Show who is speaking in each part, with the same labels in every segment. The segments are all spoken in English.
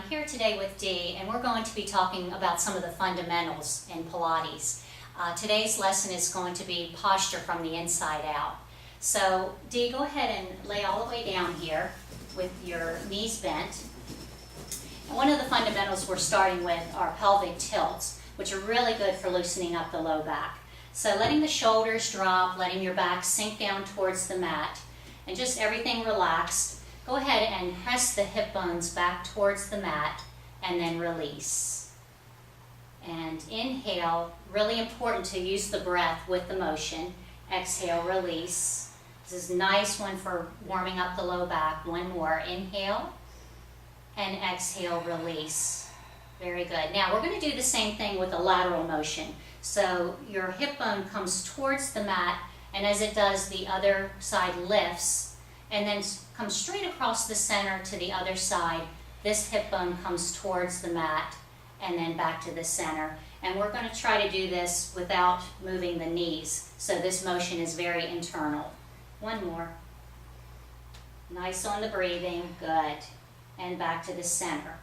Speaker 1: here today with Dee, and we're going to be talking about some of the fundamentals in Pilates. Today's lesson is going to be posture from the inside out. So Dee, go ahead and lay all the way down here with your knees bent. And one of the fundamentals we're starting with are pelvic tilts, which are really good for loosening up the low back. So letting the shoulders drop, letting your back sink down towards the mat, and just everything relaxed. Go ahead and press the hip bones back towards the mat and then release. And inhale, really important to use the breath with the motion. Exhale, release. This is a nice one for warming up the low back. One more, inhale and exhale, release. Very good. Now we're going to do the same thing with the lateral motion. So your hip bone comes towards the mat, and as it does, the other side lifts and then comes straight across the center to the other side. This hip bone comes towards the mat and then back to the center. And we're going to try to do this without moving the knees. So this motion is very internal. One more. Nice on the breathing. Good. And back to the center.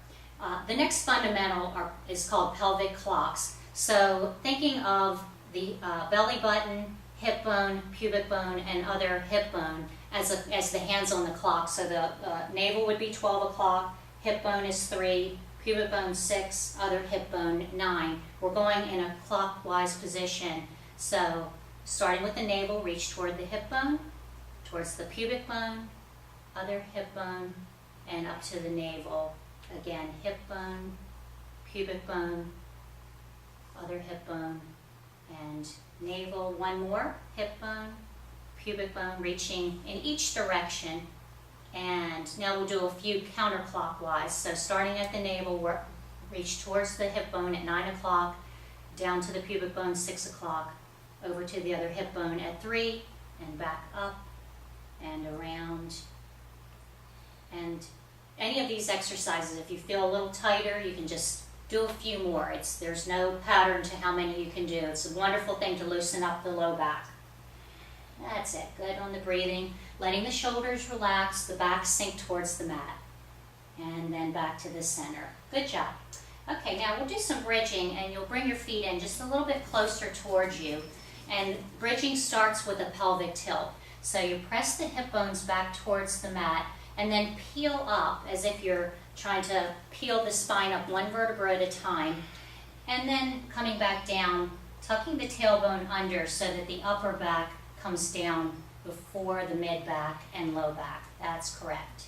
Speaker 1: The next fundamental is called pelvic clocks. So thinking of the belly button, hip bone, pubic bone, and other hip bone as the hands on the clock. So the navel would be 12 o'clock, hip bone is 3, pubic bone 6, other hip bone 9. We're going in a clockwise position. So starting with the navel, reach toward the hip bone, towards the pubic bone, other hip bone, and up to the navel. Again, hip bone, pubic bone, other hip bone, and navel. One more, hip bone, pubic bone, reaching in each direction. And now we'll do a few counterclockwise. So starting at the navel, we'll reach towards the hip bone at 9 o'clock, down to the pubic bone 6 o'clock, over to the other hip bone at 3, and back up and around. And any of these exercises, if you feel a little tighter, you can just do a few more. There's no pattern to how many you can do. It's a wonderful thing to loosen up the low back. That's it. Good on the breathing. Letting the shoulders relax, the back sink towards the mat. And then back to the center. Good job. Okay, now we'll do some bridging, and you'll bring your feet in just a little bit closer towards you. And bridging starts with a pelvic tilt. So you press the hip bones back towards the mat, and then peel up as if you're trying to peel the spine up one vertebra at a time. And then coming back down, tucking the tailbone under so that the upper back comes down before the mid back and low back. That's correct.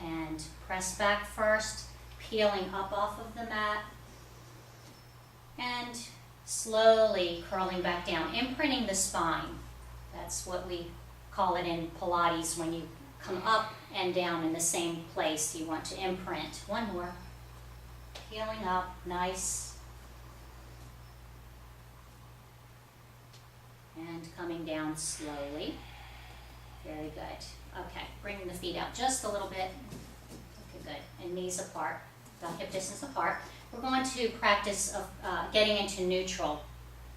Speaker 1: And press back first, peeling up off of the mat, and slowly curling back down, imprinting the spine. That's what we call it in Pilates. When you come up and down in the same place, you want to imprint. One more. Peeling up, nice. And coming down slowly. Very good. Okay, bringing the feet out just a little bit. Okay, good. And knees apart, about hip distance apart. We're going to practice getting into neutral.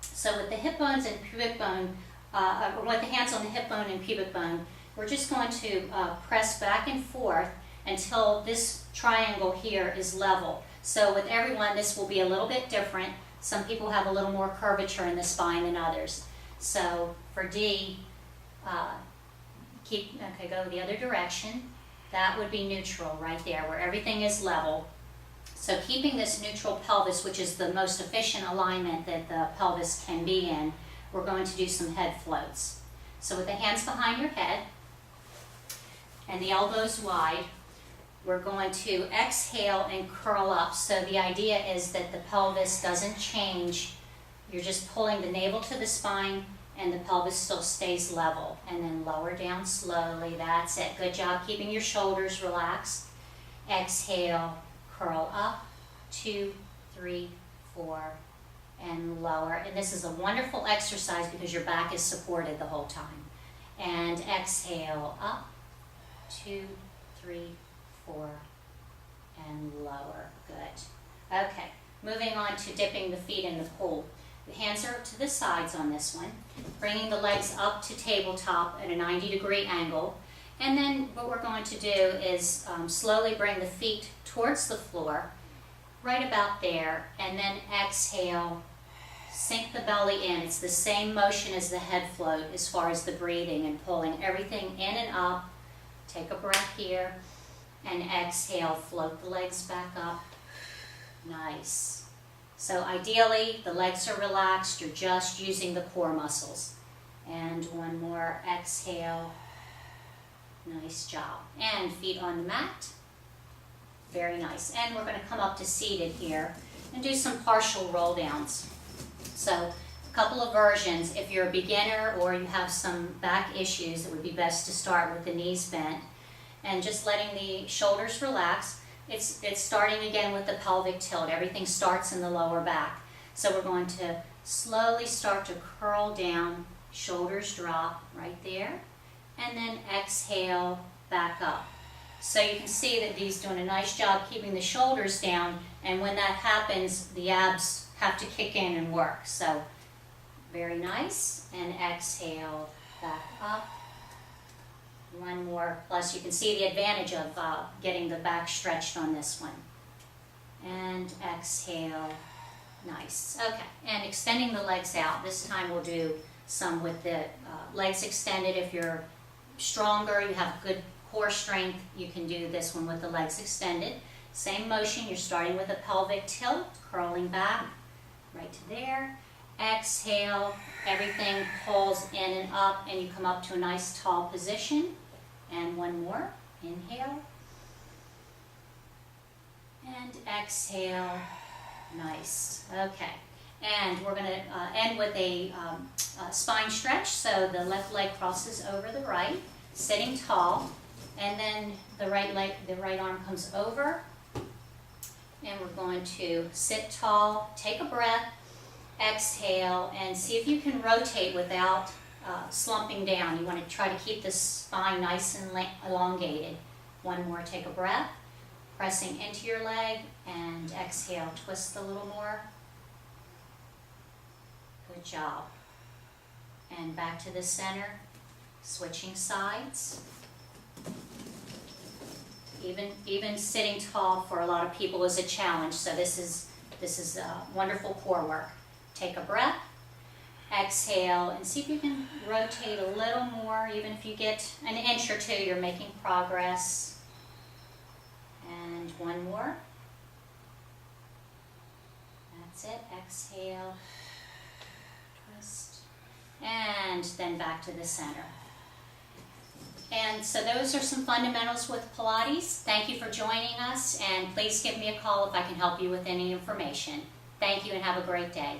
Speaker 1: So with the hip bones and pubic bone, or with the hands on the hip bone and pubic bone, we're just going to press back and forth until this triangle here is level. So with everyone, this will be a little bit different. Some people have a little more curvature in the spine than others. So for D, go the other direction. That would be neutral right there, where everything is level. So keeping this neutral pelvis, which is the most efficient alignment that the pelvis can be in, we're going to do some head floats. So with the hands behind your head and the elbows wide, we're going to exhale and curl up. So the idea is that the pelvis doesn't change. You're just pulling the navel to the spine, and the pelvis still stays level. And then lower down slowly. That's it. Good job keeping your shoulders relaxed. Exhale, curl up, 2, 3, 4, and lower. And this is a wonderful exercise because your back is supported the whole time. And exhale, up, 2, 3, 4, and lower. Good. Okay, moving on to dipping the feet in the pool. The hands are to the sides on this one, bringing the legs up to tabletop at a 90-degree angle, And then what we're going to do is slowly bring the feet towards the floor, right about there, and then exhale, sink the belly in. It's the same motion as the head float as far as the breathing and pulling everything in and up. Take a breath here, and exhale, float the legs back up. Nice. So ideally, the legs are relaxed, you're just using the core muscles. And one more, exhale. Nice job. And feet on the mat. Very nice. And we're going to come up to seated here and do some partial roll downs. So a couple of versions. If you're a beginner or you have some back issues, it would be best to start with the knees bent and just letting the shoulders relax. It's starting again with the pelvic tilt. Everything starts in the lower back. So we're going to slowly start to curl down, shoulders drop right there, and then exhale back up. So you can see that Dee's doing a nice job keeping the shoulders down, and when that happens, the abs have to kick in and work. So very nice, and exhale back up. One more, plus you can see the advantage of getting the back stretched on this one. And exhale, nice. Okay, and extending the legs out. This time we'll do some with the legs extended. If you're stronger, you have good core strength, you can do this one with the legs extended. Same motion, you're starting with a pelvic tilt, curling back, right to there. Exhale, everything pulls in and up, and you come up to a nice tall position. And one more, inhale. And exhale, nice. Okay, and we're going to end with a spine stretch. So the left leg crosses over the right, sitting tall, and then the right arm comes over, and we're going to sit tall, take a breath, exhale, and see if you can rotate without slumping down. You want to try to keep the spine nice and elongated. One more, take a breath, pressing into your leg, and exhale, twist a little more. Good job. And back to the center, switching sides. Even sitting tall for a lot of people is a challenge, so this is wonderful core work. Take a breath, exhale, and see if you can rotate a little more. Even if you get an inch or two, you're making progress. And one more. That's it. Exhale, twist, and then back to the center. And so those are some fundamentals with Pilates. Thank you for joining us, and please give me a call if I can help you with any information. Thank you and have a great day.